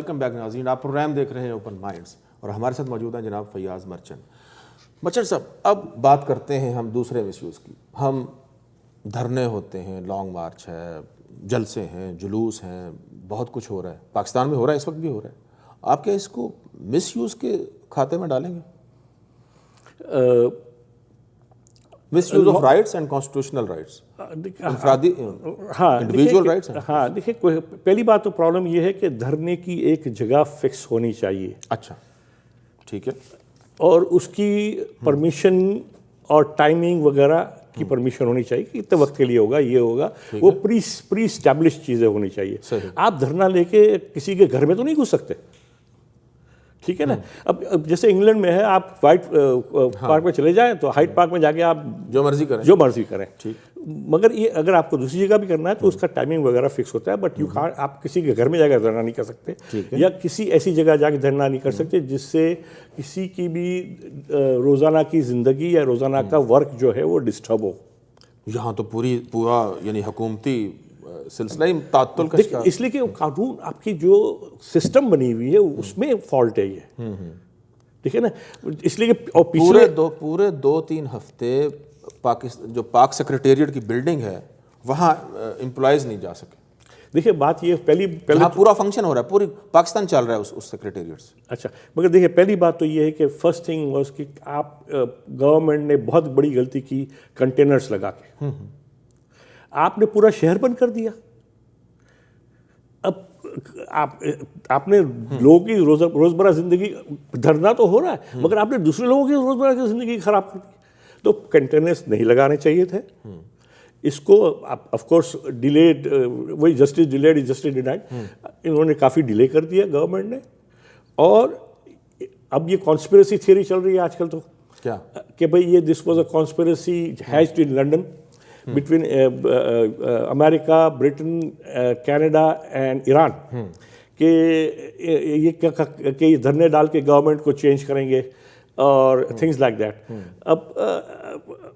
Welcome back नाज़रीन। आप programme देख रहे हैं ओपन माइंड्स और हमारे साथ मौजूद हैं जनाब फैयाज़ मर्चेंट साहब। अब बात करते हैं हम दूसरे मिसयूज़ की। हम धरने होते हैं, लॉन्ग मार्च है, जलसे हैं, जुलूस हैं, बहुत कुछ हो रहा है, पाकिस्तान में हो रहा है, इस वक्त भी हो रहा है। आप क्या इसको मिसयूज़ के खाते में डालेंगे? Misuse of rights and constitutional rights, इंफरादी इंडिविजुअल राइट्स। हाँ, देखिए पहली बात तो प्रॉब्लम यह है कि धरने की एक जगह फिक्स होनी चाहिए। अच्छा, ठीक है। और उसकी परमिशन और टाइमिंग वगैरह की परमिशन होनी चाहिए कि इतने वक्त के लिए होगा, ये होगा, वो प्री स्टैब्लिश चीज़ें होनी चाहिए। आप धरना लेके किसी के घर में तो नहीं घुस सकते, ठीक है ना। अब जैसे इंग्लैंड में है, आप वाइट पार्क में चले जाएं तो हाइड पार्क में जाके आप जो मर्जी करें, ठीक। मगर ये अगर आपको दूसरी जगह भी करना है तो उसका टाइमिंग वगैरह फिक्स होता है। बट यू कांट, आप किसी के घर में जाकर धरना नहीं कर सकते या किसी ऐसी जगह जाकर धरना नहीं कर सकते जिससे किसी की भी रोज़ाना की ज़िंदगी या रोज़ाना का वर्क जो है वो डिस्टर्ब हो। यहाँ तो पूरा यानी हुकूमती सिलसिला ही तात्तुल का शिकार। इसलिए कि कानून, आपकी जो सिस्टम बनी हुई है उसमें फॉल्ट है ये, ठीक है ना। इसलिए कि और पूरे 2-3 हफ्ते पाकिस्तान जो पाक सेक्रेटेरिएट की बिल्डिंग है वहाँ एम्प्लॉयज़ नहीं जा सके। देखिए बात ये पहले पूरा फंक्शन हो रहा है, पूरी पाकिस्तान चल रहा है उस सेक्रेटेरिएट से। अच्छा, मगर देखिए पहली बात तो ये है कि फर्स्ट थिंग वाज कि आप गवर्नमेंट ने बहुत बड़ी गलती की कंटेनर्स लगा के। आपने पूरा शहर बंद कर दिया। अब आपने लोगों की रोजमर्रा जिंदगी, धरना तो हो रहा है मगर आपने दूसरे लोगों की रोजमर्रा की जिंदगी खराब कर दी। तो कंटेनर्स नहीं लगाने चाहिए थे। इसको ऑफ कोर्स डिलेड, वही justice delayed is justice denied. इन्होंने काफ़ी डिले कर दिया गवर्नमेंट ने। और अब ये कॉन्स्पिरेसी थियरी चल रही है आजकल तो क्या कि भाई ये this was a conspiracy hedged in London between America, Britain, Canada and Iran कि ये धरने डाल के गवर्नमेंट को चेंज करेंगे और थिंग्स लाइक दैट। अब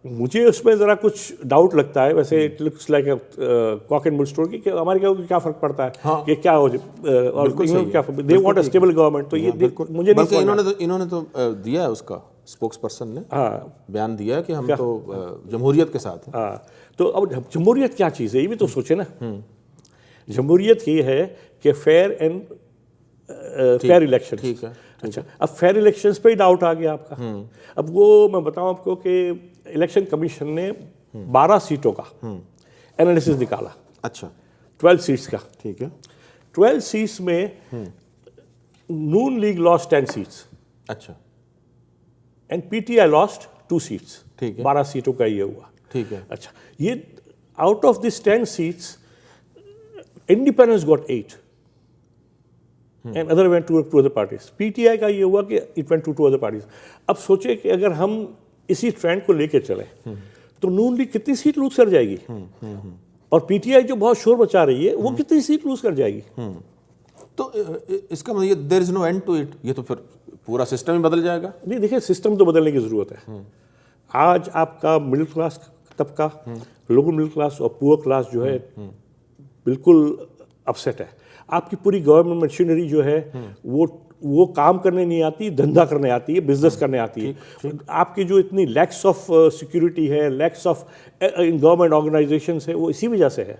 मुझे उसमें ज़रा कुछ डाउट लगता है। वैसे it looks like cock and bull story कि अमेरिका को क्या फ़र्क पड़ता है कि क्या हो, और क्या they want a stable government. तो ये मुझे नहीं, इन्होंने तो दिया है, उसका स्पोक्स पर्सन ने बयान दिया है कि हम तो जमहूरियत के साथ हैं। हाँ, तो अब जमहूरियत क्या चीज़ है ये भी तो सोचे ना। जमहूरियत ये है कि फेयर एंड फेयर इलेक्शन। ठीक है। अच्छा, अब फेयर इलेक्शंस पे ही डाउट आ गया आपका। अब वो मैं बताऊं आपको कि इलेक्शन कमीशन ने 12 सीटों का एनालिसिस निकाला। अच्छा, 12 सीट्स का। ठीक है। 12 सीट्स में नून लीग लॉस्ट 10 सीट्स। अच्छा, एंड पीटीआई लॉस्ट 2 सीट्स। ठीक है। 12 सीटों का ये हुआ। ठीक है। अच्छा, ये out of this 10 seats independents got 8 and other went to other parties. PTI का ये हुआ कि it went to other parties. अब सोचे कि अगर हम इसी ट्रेंड को लेके चले तो नून लीग कितनी सीट लूज कर जाएगी और पीटीआई जो बहुत शोर मचा रही है वो कितनी सीट लूज कर जाएगी। तो इसका मतलब there is no end to it, ये तो फिर पूरा सिस्टम ही बदल जाएगा। नहीं, देखिए सिस्टम तो बदलने की जरूरत है। आज आपका मिडिल क्लास तबका, लोअर मिडिल क्लास और पुअर क्लास जो है बिल्कुल अपसेट है। आपकी पूरी गवर्नमेंट मशीनरी जो है वो काम करने नहीं आती, धंधा करने आती है, बिजनेस करने आती है। आपकी जो इतनी लैक्स ऑफ सिक्योरिटी है, lakhs of in government organisations है, वो इसी वजह से है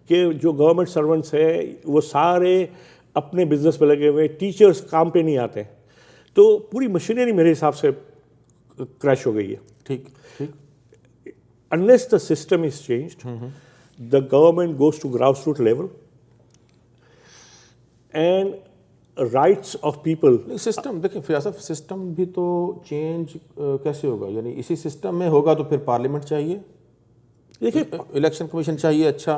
कि जो गवर्नमेंट सर्वेंट्स है वो सारे अपने बिजनेस पे लगे हुए, टीचर्स काम पे नहीं आते। तो पूरी मशीनरी मेरे हिसाब से क्रैश हो गई है। ठीक ठीक। Unless the system is changed, the government goes to grassroots level and rights of people. System देखिए फैयाज़ साहब, सिस्टम भी तो चेंज कैसे होगा? यानी इसी सिस्टम में होगा तो फिर पार्लियामेंट चाहिए, देखिए इलेक्शन कमीशन चाहिए, अच्छा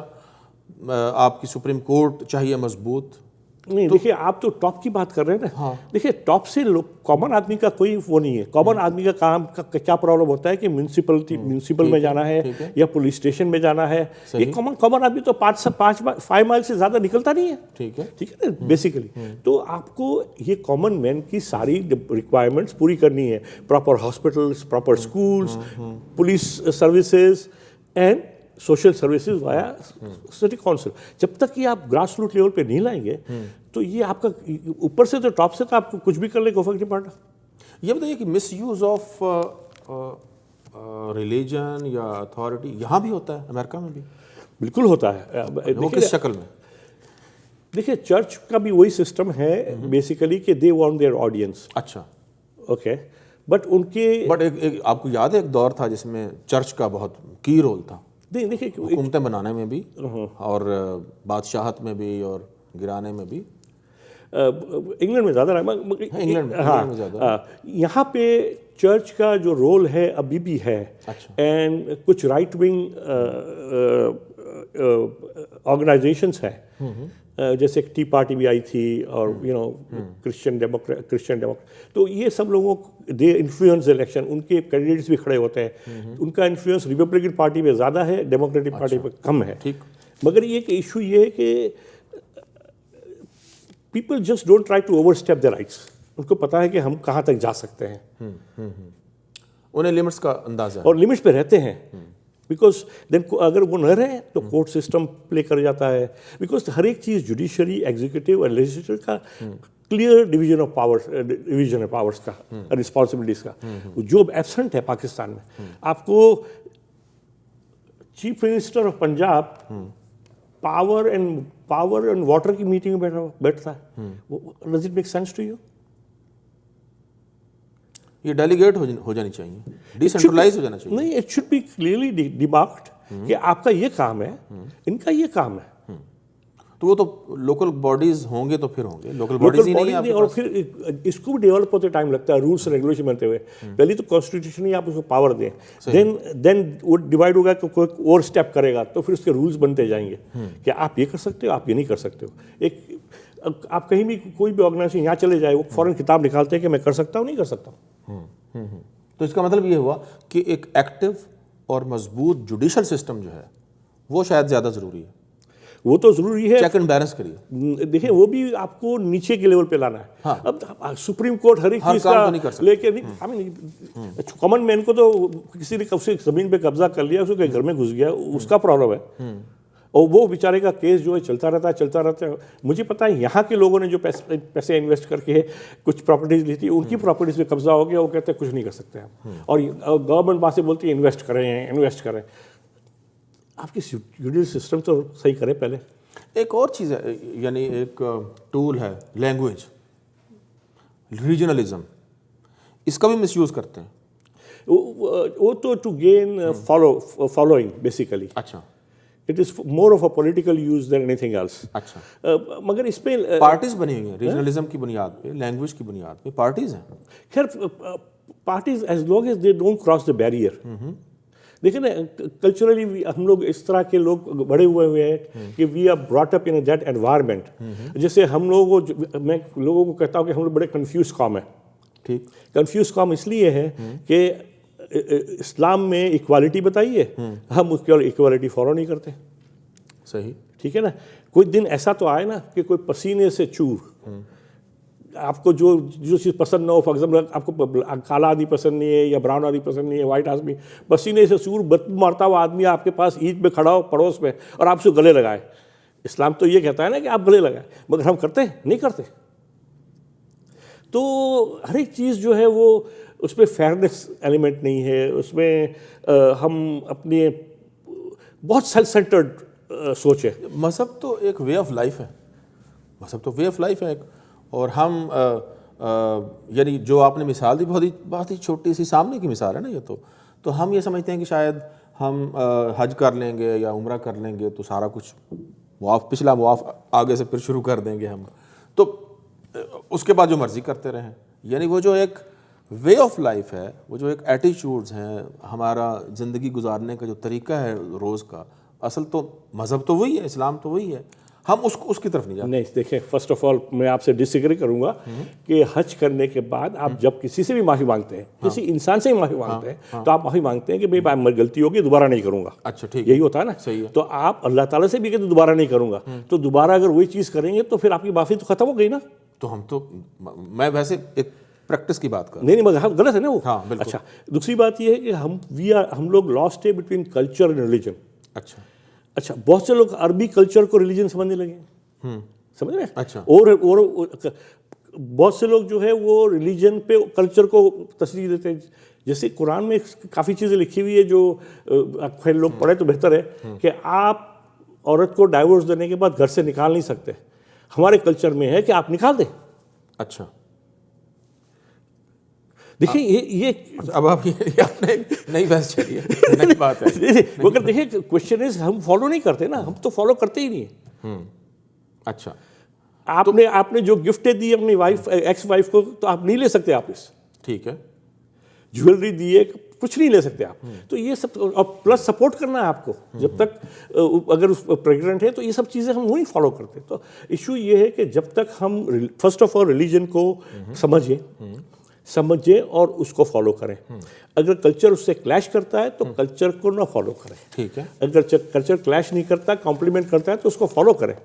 आपकी सुप्रीम कोर्ट चाहिए मजबूत। नहीं, देखिए आप तो टॉप की बात कर रहे हैं ना। हाँ। देखिए टॉप से कॉमन आदमी का कोई वो नहीं है। कॉमन आदमी का काम का क्या प्रॉब्लम होता है कि म्यूनसिपल में जाना है या पुलिस स्टेशन में जाना है। ये कॉमन आदमी तो 5 माइल से ज़्यादा निकलता नहीं है। ठीक है ना, बेसिकली। तो आपको ये कॉमन मैन की सारी रिक्वायरमेंट्स पूरी करनी है। Proper hospitals, proper schools, police services and social services via city council. जब तक कि आप ग्रास रूट लेवल पे नहीं लाएंगे तो ये आपका ऊपर से तो टॉप से तो आपको कुछ भी कर ले, कोई फर्क नहीं पड़ता। ये बताइए कि मिस यूज़ ऑफ रिलीजन या अथॉरिटी यहाँ भी होता है, अमेरिका में भी? बिल्कुल होता है। वो किस शक्ल में? देखिए, चर्च का भी वही सिस्टम है बेसिकली कि दे वांट देयर ऑडियंस। अच्छा, ओके, बट उनके एक आपको याद है एक दौर था जिसमें चर्च का बहुत की रोल था, देखिए हुकूमतें बनाने में भी और बादशाहत में भी और गिराने में भी। इंग्लैंड में ज़्यादा इंग्लैंड में ज़्यादा। यहाँ पे चर्च का जो रोल है अभी भी है। अच्छा। एंड कुछ राइट विंग ऑर्गेनाइजेशंस हैं, जैसे टी पार्टी भी आई थी, और क्रिश्चियन डेमोक्रेट, तो ये सब लोगों दे इन्फ्लुएंस इलेक्शन, उनके कैंडिडेट्स भी खड़े होते हैं। उनका इन्फ्लुएंस रिपब्लिकन पार्टी पे ज़्यादा है, डेमोक्रेटिक पार्टी पे कम है। ठीक। मगर ये इशू ये है कि people just don't try to overstep the rights. उनको पता है कि हम कहाँ तक जा सकते हैं, उन्हें लिमिट्स का अंदाजा है और लिमिट्स पे रहते हैं। बिकॉज देन अगर वो न रहे तो कोर्ट सिस्टम प्ले कर जाता है। बिकॉज हर एक चीज़ जुडिशरी, एग्जीक्यूटिव और लेजिस्लेचर का क्लियर डिवीजन ऑफ पावर्स का, रिस्पॉन्सिबिलिटीज का, जो एब्सेंट है पाकिस्तान में। आपको chief minister of Punjab power and water की मीटिंग में बैठता है। Does it make sense to you? ये डेलीगेट हो जानी चाहिए, डिसेंट्रलाइज हो जाना चाहिए। नहीं, it should be clearly demarcated कि आपका ये काम है, इनका ये काम है। तो वो तो लोकल बॉडीज होंगे, तो फिर होंगे लोकल बॉडीज ही नहीं है आपके और पास। फिर इसको भी डेवलप होते टाइम लगता है, रूल्स एंड रेगुलेशन बनते हुए। पहले तो कॉन्स्टिट्यूशन ही आप उसको पावर दें, देन वो डिवाइड होगा कि कोई और स्टेप करेगा, तो फिर उसके रूल्स बनते जाएंगे कि आप ये कर सकते हो, आप ये नहीं कर सकते हो। आप कहीं भी कोई भी ऑर्गेनाइजेशन यहाँ चले जाए, वो फौरन किताब निकालते हैं कि मैं कर सकता हूँ, नहीं कर सकता हूँ। तो इसका मतलब ये हुआ कि एक एक्टिव और मजबूत जुडिशल सिस्टम जो है वो शायद ज़्यादा ज़रूरी है। वो तो ज़रूरी है, चेक एंड बैलेंस करिए। देखिए वो भी आपको नीचे के लेवल पे लाना है। हाँ। अब सुप्रीम कोर्ट हर एक चीज़ का लेके नहीं, कॉमन मैन को तो किसी ने कब से ज़मीन पे कब्जा कर लिया, उसके घर में घुस गया, उसका प्रॉब्लम है। और वो बेचारे का केस जो है चलता रहता है। मुझे पता है यहाँ के लोगों ने जो पैसे इन्वेस्ट करके कुछ प्रॉपर्टीज ली थी, उनकी प्रॉपर्टीज पे कब्जा हो गया, वो कहते हैं कुछ नहीं कर सकते आप। और गवर्नमेंट वहाँ से बोलती है इन्वेस्ट करें। आपकी जुडिशल सिस्टम तो सही करें पहले। एक और चीज़ है, यानी एक टूल है लैंग्वेज, रीजनलिज्म, इसका भी मिसयूज करते हैं। वो तो टू गेन फॉलोइंग बेसिकली। अच्छा। It is more of a political use than anything else. अच्छा। मगर इसमें पार्टीज बनी हुई हैं रीजनलिज्म की बुनियाद पे, लैंग्वेज की बुनियाद पे पार्टीज हैं। खैर, parties as long as they don't cross the barrier. देखिए ना, कल्चरली हम लोग इस तरह के लोग बड़े हुए हैं कि we are brought up in that environment. जैसे हम लोगों को, मैं लोगों को कहता हूँ कि हम लोग बड़े कंफ्यूज कॉम है। ठीक। कंफ्यूज कॉम इसलिए है कि इस्लाम में इक्वालिटी बताई है, हम उसकी इक्वालिटी फॉलो नहीं करते। सही। ठीक है ना। कोई दिन ऐसा तो आए ना कि कोई पसीने से चूर, आपको जो चीज़ पसंद ना हो, फॉर एग्जाम्पल आपको काला आदमी पसंद नहीं है या ब्राउन आदमी पसंद नहीं है, वाइट आदमी, पसीने से चूर बदबू मारता हुआ आदमी आपके पास ईद में खड़ा हो पड़ोस में और आपसे गले लगाए। इस्लाम तो ये कहता है ना कि आप गले लगाए, मगर हम करते हैं? नहीं करते। तो हर एक चीज़ जो है वो उसमें फेयरनेस एलिमेंट नहीं है, उसमें हम अपने बहुत सेल्फ सेंटर्ड सोच है। मज़हब तो एक वे ऑफ लाइफ है, मज़हब तो वे ऑफ लाइफ है एक। और हम यानी जो आपने मिसाल दी, बहुत ही छोटी सी सामने की मिसाल है ना ये तो हम ये समझते हैं कि शायद हम हज कर लेंगे या उम्रा कर लेंगे तो सारा कुछ पिछला मुआफ़ आगे से फिर शुरू कर देंगे हम, तो उसके बाद जो मर्ज़ी करते रहें। यानी वो जो एक वे ऑफ लाइफ है, वो जो एक एटीट्यूड्स हैं, हमारा ज़िंदगी गुजारने का जो तरीका है रोज़ का, असल तो मज़हब तो वही है, इस्लाम तो वही है, हम उसकी तरफ नहीं जाते। नहीं, देखिए, फर्स्ट ऑफ ऑल मैं आपसे डिसएग्री करूंगा कि हज करने के बाद आप जब किसी से भी माफ़ी मांगते हैं, किसी इंसान से भी माफ़ी मांगते हैं, तो आप माफ़ी मांगते हैं कि भाई मेरी गलती होगी, दोबारा नहीं करूंगा। अच्छा, ठीक, यही होता है ना। सही है। तो आप अल्लाह ताला से भी कहते दोबारा नहीं करूंगा, तो दोबारा अगर वही चीज़ करेंगे तो फिर आपकी माफ़ी तो खत्म हो गई ना। तो मैं वैसे एक प्रैक्टिस की बात कर, नहीं, मगर गलत है ना वो। हाँ, बिल्कुल। अच्छा, दूसरी बात ये है कि हम लोग लॉस्ट है बिटवीन कल्चर एंड रिलीजन। अच्छा, बहुत से लोग अरबी कल्चर को रिलीजन समझने लगे। समझ रहे हैं? अच्छा। और बहुत से लोग जो है वो रिलीजन पे कल्चर को तस्वीर देते हैं। जैसे कुरान में काफ़ी चीज़ें लिखी हुई है जो खैर लोग पढ़े तो बेहतर है कि आप औरत को डाइवोर्स देने के बाद घर से निकाल नहीं सकते। हमारे कल्चर में है कि आप निकाल दें। अच्छा, देखिए ये अब आप ये आपने नई बहस छेड़ी है, नई बात है। मगर देखिए क्वेश्चन इज हम फॉलो नहीं करते ना, हम तो फॉलो करते ही नहीं है। अच्छा, आपने जो गिफ्टें दी अपनी वाइफ एक्स वाइफ को तो आप नहीं ले सकते आप इस ठीक है। ज्वेलरी दी है कुछ नहीं ले सकते आप। तो ये सब और प्लस सपोर्ट करना है आपको जब तक अगर उस प्रेग्नेंट है तो ये सब चीज़ें हम नहीं फॉलो करते। तो इशू ये है कि जब तक हम फर्स्ट ऑफ ऑल रिलीजन को समझें और उसको फॉलो करें। अगर कल्चर उससे क्लैश करता है तो कल्चर को ना फॉलो करें। ठीक है। अगर कल्चर क्लैश नहीं करता, कॉम्प्लीमेंट करता है तो उसको फॉलो करें।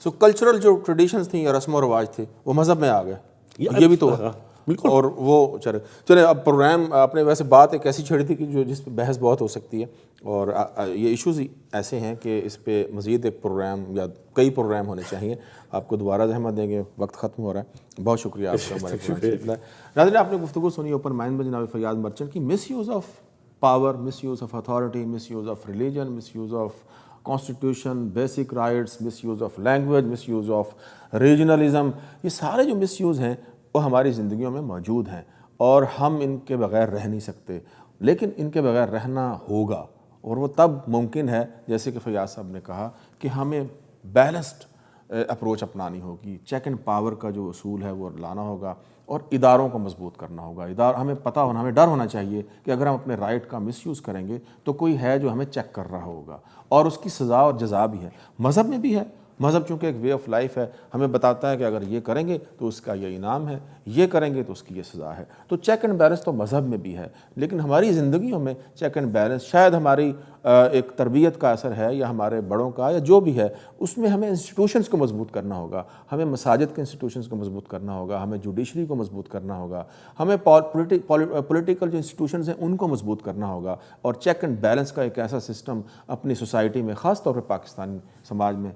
सो कल्चरल जो ट्रेडिशंस थी या रस्म और रिवाज थे वो मजहब में आ गए, ये भी तो है। बिल्कुल। और वो चले अब प्रोग्राम आपने वैसे बात एक ऐसी छेड़ी थी कि जो जिस पे बहस बहुत हो सकती है और ये इश्यूज ऐसे हैं कि इस पे मज़ीद एक प्रोग्राम या कई प्रोग्राम होने चाहिए। आपको दोबारा जहमत देंगे, वक्त ख़त्म हो रहा है। बहुत शुक्रिया आपका हमारे प्रोग्राम। नाज़रीन, आपने गुफ्तगू सुनी ओपन माइंड में जनाब फैयाज़ मर्चेंट की misuse of power, misuse of authority, misuse of religion, misuse of constitution, basic rights, misuse of language, misuse of regionalism. ये सारे जो मिस यूज़ हैं वो हमारी ज़िंदगियों में मौजूद हैं और हम इनके बगैर रह नहीं सकते, लेकिन इनके बगैर रहना होगा। और वो तब मुमकिन है जैसे कि फैयाज़ साहब ने कहा कि हमें बैलेंस्ड अप्रोच अपनानी होगी। चेक एंड पावर का जो उसूल है वो लाना होगा और इदारों को मजबूत करना होगा। हमें पता होना, हमें डर होना चाहिए कि अगर हम अपने राइट का मिसयूज़ करेंगे तो कोई है जो हमें चेक कर रहा होगा और उसकी सज़ा और जज़ा भी है। मज़हब में भी है। मज़हब चूँकि एक वे ऑफ लाइफ है, हमें बताता है कि अगर ये करेंगे तो उसका ये इनाम है, ये करेंगे तो उसकी ये सज़ा है। तो चेक एंड बैलेंस तो मज़हब में भी है, लेकिन हमारी ज़िंदगियों में चेक एंड बैलेंस शायद हमारी एक तरबियत का असर है या हमारे बड़ों का या जो भी है, उसमें हमें इंस्टीट्यूशंस को मजबूत करना होगा। हमें मसाजिद के इंस्टीट्यूशंस को मजबूत करना होगा, हमें जुडिशरी को मजबूत करना होगा, हमें पॉलिटिकल जो इंस्टीट्यूशंस हैं उनको मजबूत करना होगा और चेक एंड बैलेंस का एक ऐसा सिस्टम अपनी सोसाइटी में, ख़ास तौर पर पाकिस्तानी समाज में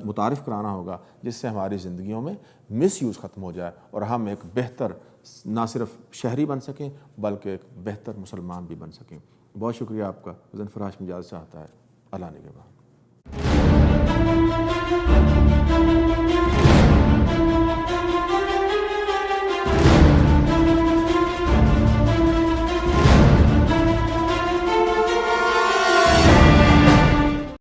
मुतारिफ़ कराना होगा जिससे हमारी ज़िंदगियों में मिसयूज़ ख़त्म हो जाए और हम एक बेहतर ना सिर्फ शहरी बन सकें बल्कि एक बेहतर मुसलमान भी बन सकें। बहुत शुक्रिया आपका। वज़न फराश मिजाज चाहता है। अल्लाह निगहबान।